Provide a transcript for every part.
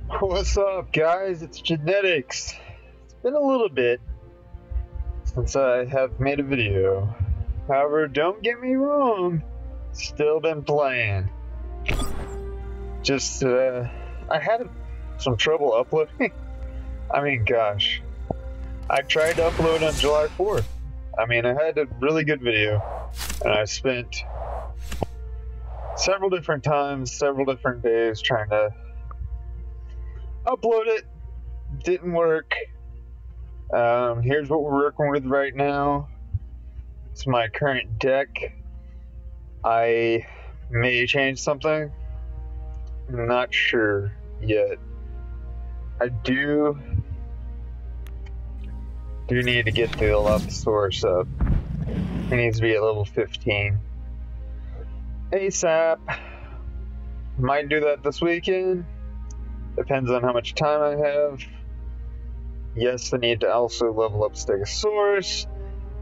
What's up, guys? It's Genetics. It's been a little bit since I have made a video. However, don't get me wrong, still been playing. Just, I had some trouble uploading. I mean, gosh. I tried to upload on July 4th. I mean, I had a really good video, and I spent several different times, several different days trying to upload it. Didn't work. Here's what we're working with right now. It's my current deck. I may change something. I'm not sure yet. I do need to get the Dilophosaurus up. He needs to be at level 15. ASAP. Might do that this weekend. Depends on how much time I have. Yes, I need to also level up Stegosaurus.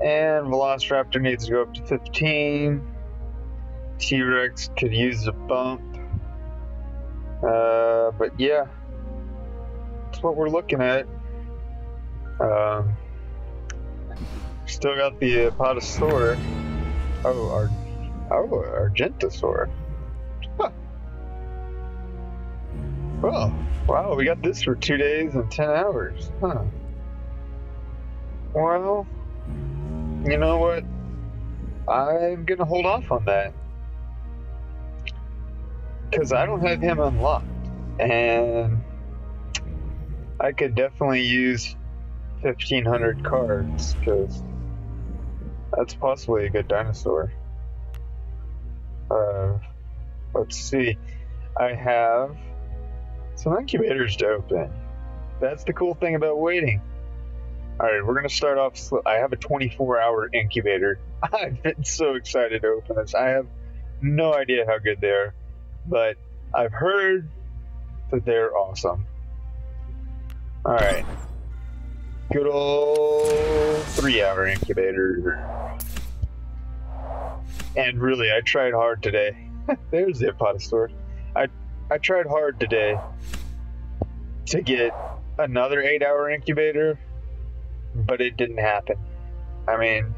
And Velociraptor needs to go up to 15. T-Rex could use a bump. But yeah. That's what we're looking at. Still got the Apatosaur. Argentosaur. Huh. Oh, wow, we got this for 2 days and 10 hours. Huh. Well, you know what? I'm gonna hold off on that. Because I don't have him unlocked. And I could definitely use 1,500 cards, because that's possibly a good dinosaur. Let's see. I have some incubators to open. That's the cool thing about waiting. Alright, we're going to start off slow. I have a 24-hour incubator. I've been so excited to open this. I have no idea how good they are, but I've heard that they're awesome. Alright. Good old 3-hour incubator. And really, I tried hard today. There's the Apatosaur. I tried hard today to get another 8-hour incubator, but it didn't happen. I mean,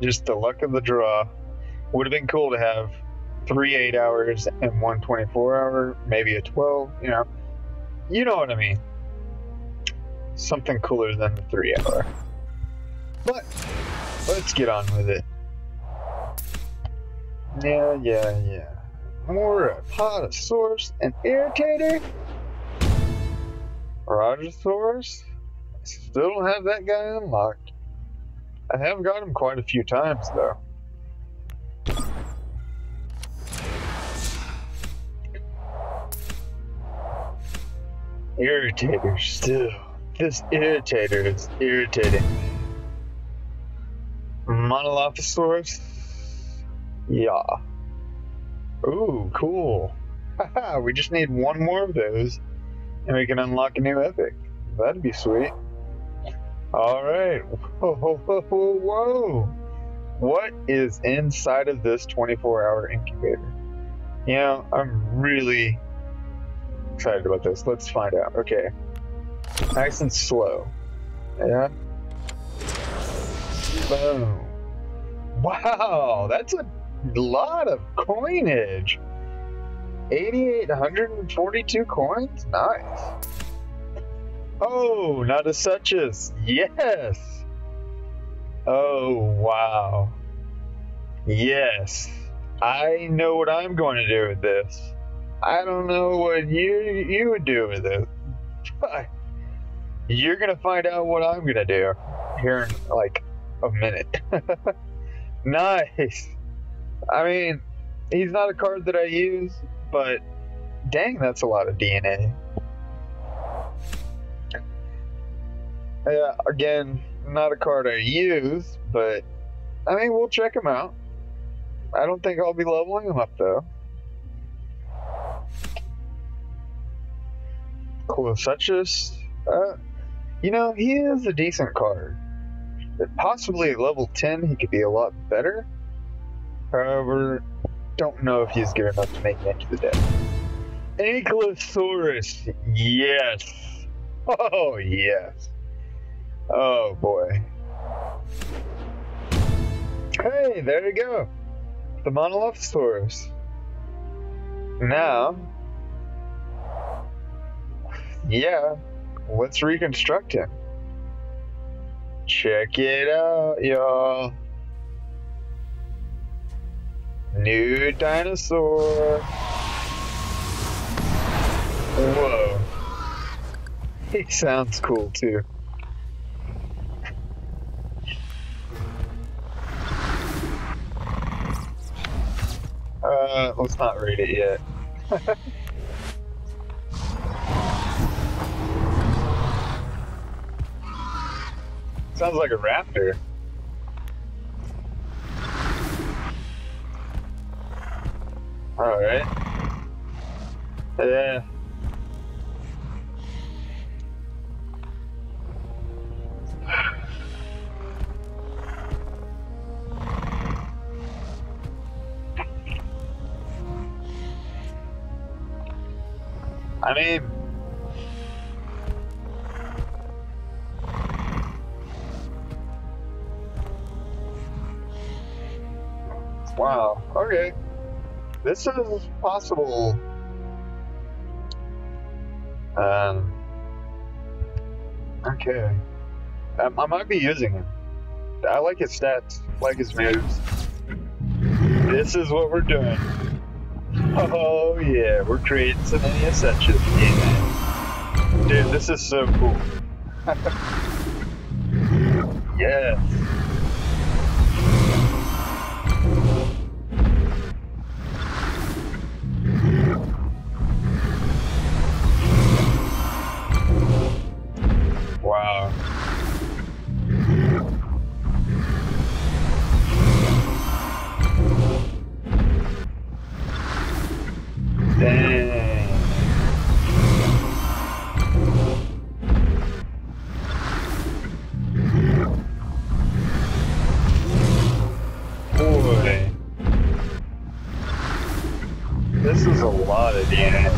just the luck of the draw. Would have been cool to have 3 8 hours and 1 24-hour, maybe a 12, you know. You know what I mean. Something cooler than the 3-hour. But let's get on with it. Yeah. More Apatosaurus and Irritator. Rajasaurus. Still don't have that guy unlocked. I have got him quite a few times though. Irritator still. This Irritator is irritating. Monolophosaurus. Yeah. Ooh, cool. Haha, we just need one more of those and we can unlock a new epic. That'd be sweet. Alright. Whoa. What is inside of this 24-hour incubator? You know, I'm really excited about this. Let's find out. Okay. Nice and slow. Yeah. Boom. Wow, that's a lot of coinage. 8,842 coins? Nice. Oh, not as such as. Yes. Oh, wow. Yes. I know what I'm going to do with this. I don't know what you would do with it. You're going to find out what I'm going to do here in like a minute. Nice. I mean, he's not a card that I use, but dang, that's a lot of DNA. Yeah, again, not a card I use, but I mean, we'll check him out. I don't think I'll be leveling him up though. Closuchus, you know, he is a decent card. Possibly at level 10, he could be a lot better. However, don't know if he's good enough to make it into the deck. Ankylosaurus. Yes. Oh, yes. Oh, boy. Hey, there you go. The Monolophosaurus. Now, yeah, let's reconstruct him. Check it out, y'all. New dinosaur. Whoa. He sounds cool too. Let's not read it yet. Sounds like a raptor. Alright. Yeah. I mean, wow, okay. This is possible. Okay. I might be using him. I like his stats, like his moves. This is what we're doing. Oh yeah, we're creating some Jurrasic. Yeah. Dude, this is so cool. Yes. Wow. Dang. Boy. This is a lot of DNA.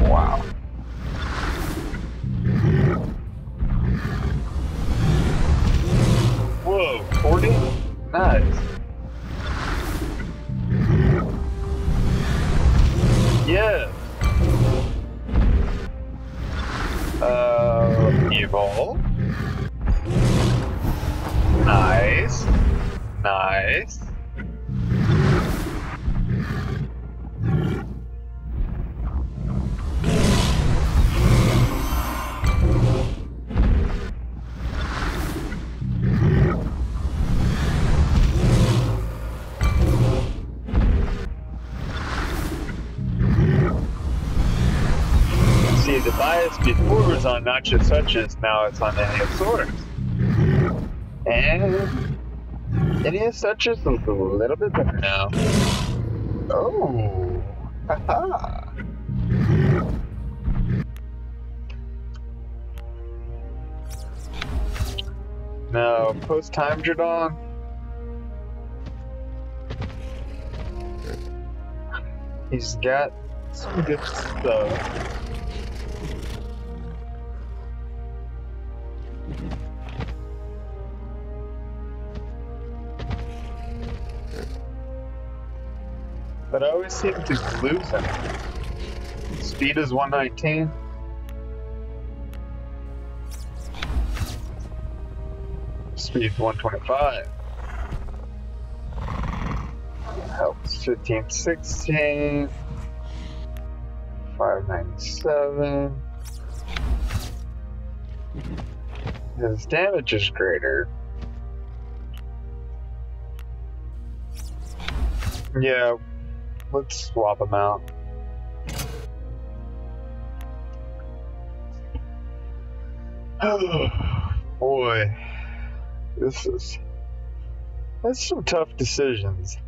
Wow. Whoa, 40? Nice. Yes. Evolve. Nice. Nice. See, the bias before was on not just Jurrasic, now it's on Dinosaurs. And Jurrasic is a little bit better now. Oh, haha. Now, post-time Jadon. He's got some good stuff. But I always seem to lose him. Speed is 119. Speed 125. Helps 15, 16. 597. His damage is greater. Yeah, let's swap them out. Oh boy, that's some tough decisions.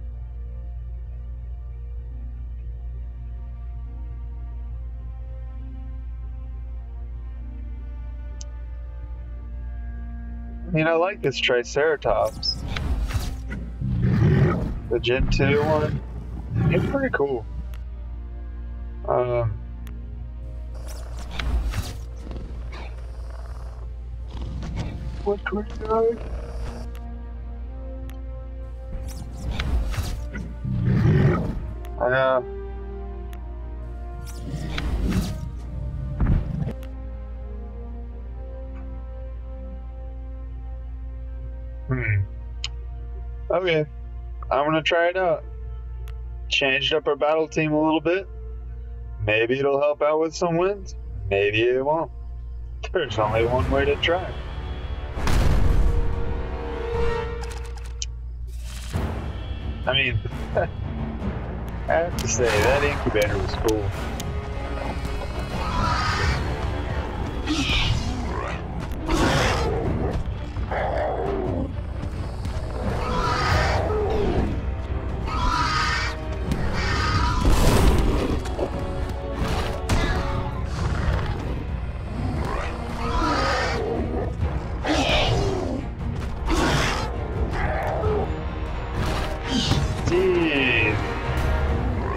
I mean, I like this Triceratops. The Gen 2 one. It's pretty cool. What we doing? Okay, I'm gonna try it out. Changed up our battle team a little bit. Maybe it'll help out with some wins. Maybe it won't. There's only one way to try. I mean, I have to say, that incubator was cool.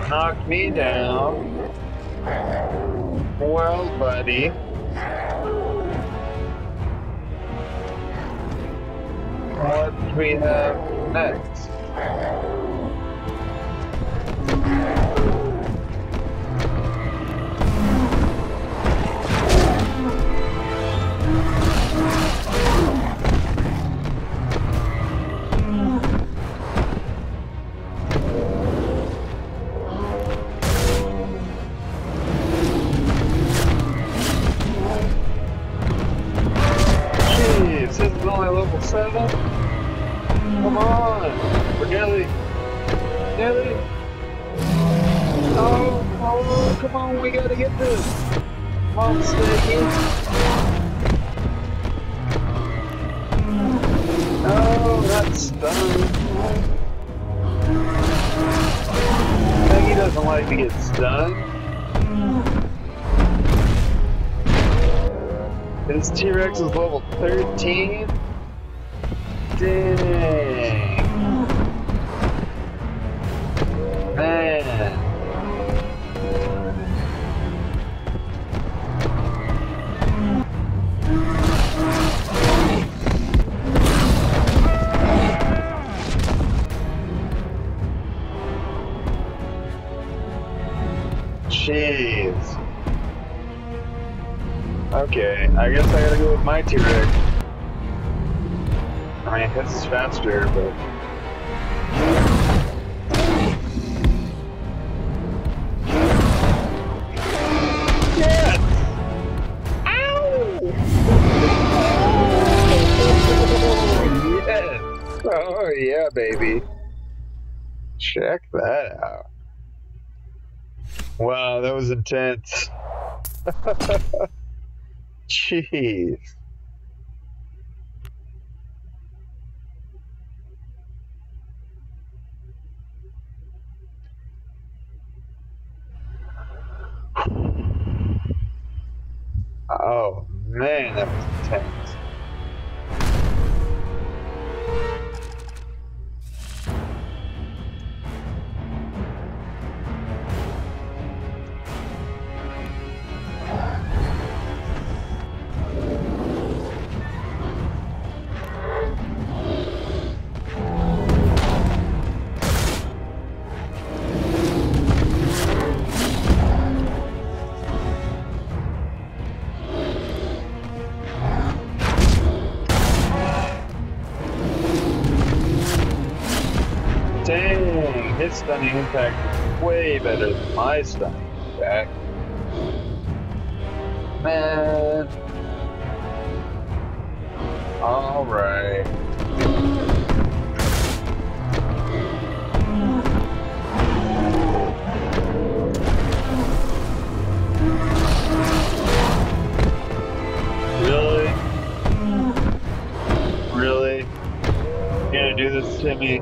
Knocked me down. Well, buddy. What do we have next? This is only level 7? Come on! We're nearly... Oh, come on, we gotta get this! Come on, Sticky! Oh, that's stunned. Peggy doesn't like to get stunned. This T-Rex is level 13? Dang. Man. Jeez. Okay, I guess I gotta go with my T-Rex. I mean, this is faster, but... Yes! Ow! Yes! Oh, yeah, baby. Check that out. Wow, that was intense. Jeez. Oh man, that was intense. Dang, his stunning impact is way better than my stunning impact. Man. Alright. Really? Really? You're gonna do this to me?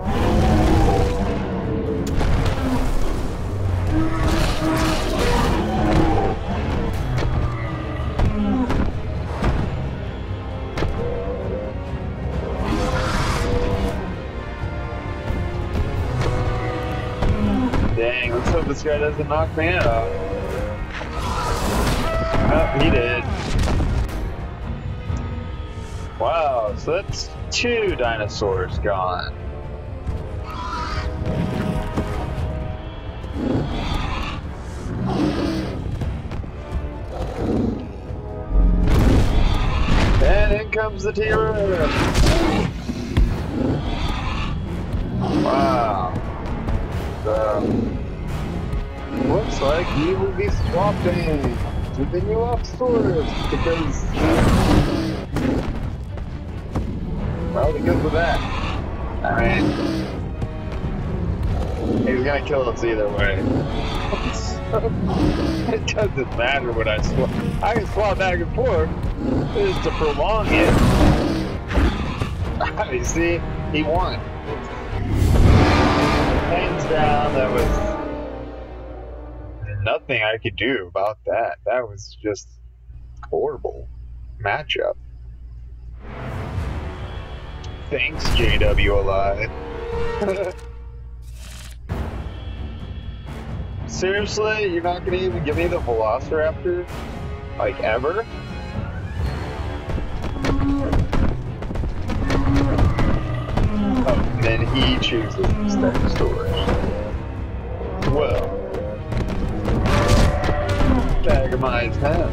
Dang, let's hope this guy doesn't knock me out. Oh, he did. Wow, so that's 2 dinosaurs gone. And in comes the T-Rex. Wow. So, looks like we will be swapping to the new Opsaurus because, well, because of that. I mean, he's gonna kill us either way. It doesn't matter what I swap. I can swap back and forth just to prolong it. You see, he won. Hands down, that was nothing I could do about that. That was just horrible matchup. Thanks, JWAlive. Seriously? You're not gonna even give me the Velociraptor? Like, ever? Oh, and then he chooses to stay storage. Well, Dagamize him.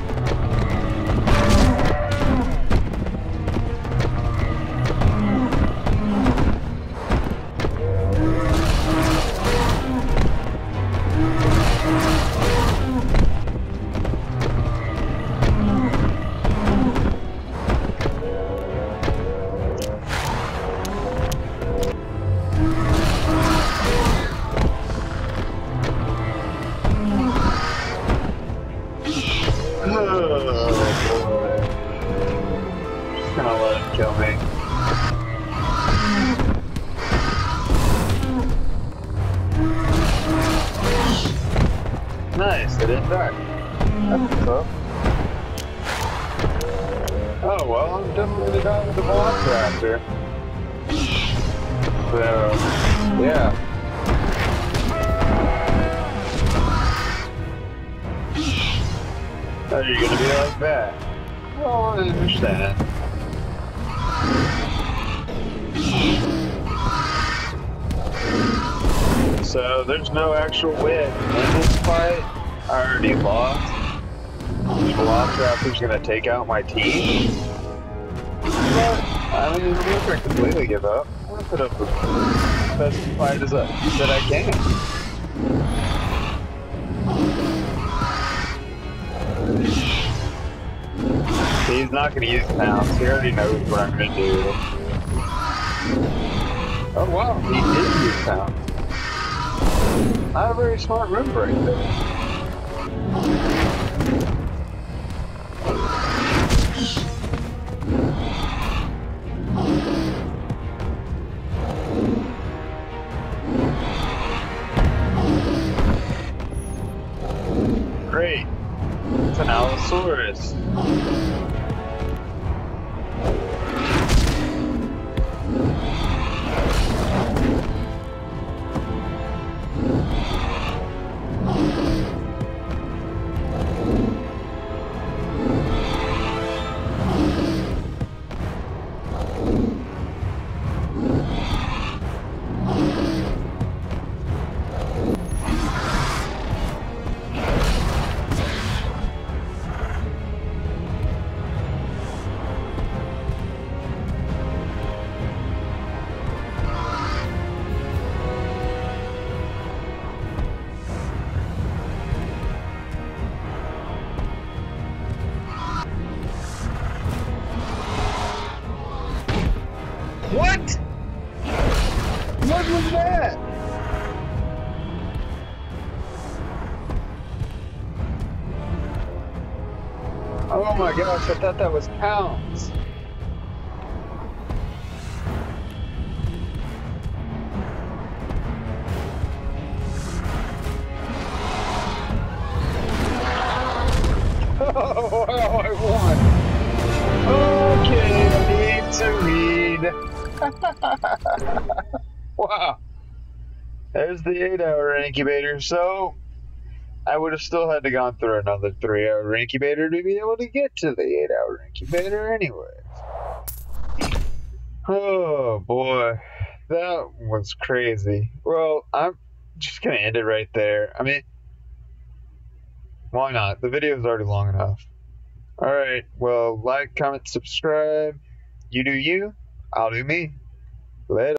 Nice, it didn't die. That's tough. Oh, well, I'm definitely gonna die with the Velociraptor. So, yeah. Oh, you're gonna be like that? Oh, I understand. So there's no actual win in this fight. I already lost. Velociraptor's gonna take out my team. But I mean, I'm not gonna completely give up. I'm gonna put up the best fight that I can. He's not gonna use pounds. He already knows what I'm gonna do. Oh wow, he did use pounds. Not a very smart room break there. Great. It's an Allosaurus. What? What was that? Oh my gosh, I thought that was pounds. Oh, wow, I won. Okay, I need to read. Wow. There's the 8-hour incubator. So, I would have still had to gone through another 3-hour incubator to be able to get to the 8-hour incubator anyway. Oh boy, that was crazy. Well, I'm just gonna end it right there. I mean, why not? The video is already long enough. Alright, well, like, comment, subscribe. You do you, I'll do me. Later.